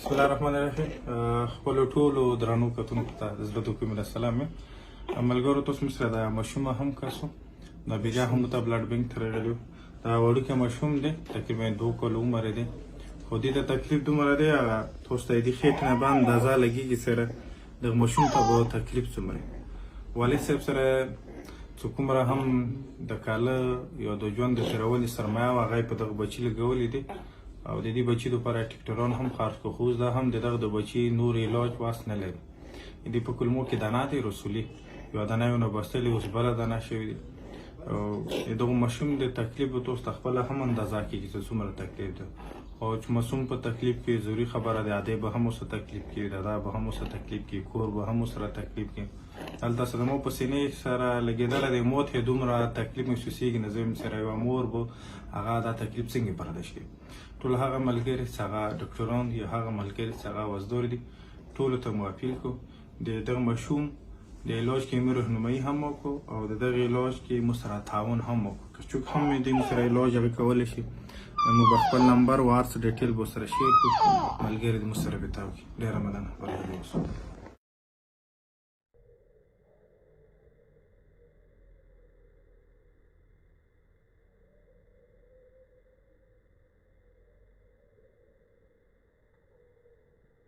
بسم الله الرحمن الرحیم. خپلو ټولو درنو کتونکو ته د زړه د کومې سلام یم. ملګرو تاسو مې سره د ماشومه هم کسو د بیا هم ته بلډ بینک ته راغلو. دا وړوکی ماشوم دی، تقریبا 2 کال عمر دی، خو دې ته تکلیف دومره دی هغه تاسو ته د خېټ نه به اندازه لګېږي سره د ماشوم ته به تکلیف څومره والد صاحب سره چې کومره هم د کاله یا د ژوند د تېرولې سرمایه وه هغه یې په دغه بچي لګولې دي او د دې بچي دپاره ټیکټران هم خرڅ کړو، خو اوس دا هم د دغه د بچي نور علاج واس نه لري. د دې په کلمو کې دانه دی رسولي، یوه دانه یې ونه بستلې، اوس بله دانه شوې دي. د دغه ماشوم د تکلیف به تاسو ته خپله هم اندازه کېږي چې څومره تکلیف دی. او چې ماشوم په تکلیف کې ضروري خبره ده، دی به هم ورسره تکلیف کېږي، دادا به هم ورسره تکلیف کېږي، کور به هم ورسره تکلیف کېږي. هلته صدمو په سینې سره لګېدلی دی، موت یې دومره تکلیف محسوسېږي نه. زه سره یوه مور به هغه دا تکلیف څنګه برداشت کړي. ټول هغه ملګري چې هغه ډاکټران یا هغه ملګري چې هغه وزدور دي ټولو ته مو اپیل کړو د دغه ماشوم د علاج کې مو رهنمایي هم وکړو او د دغه علاج کې مو سره تعاون هم وکړو. که څوک هم د مو سره علاج هغه کولی شي نو به خپل نمبر وارس ډیټیل به سره شیر کړو، ملګري د مو سره بتاو کړي. ډېره مننه.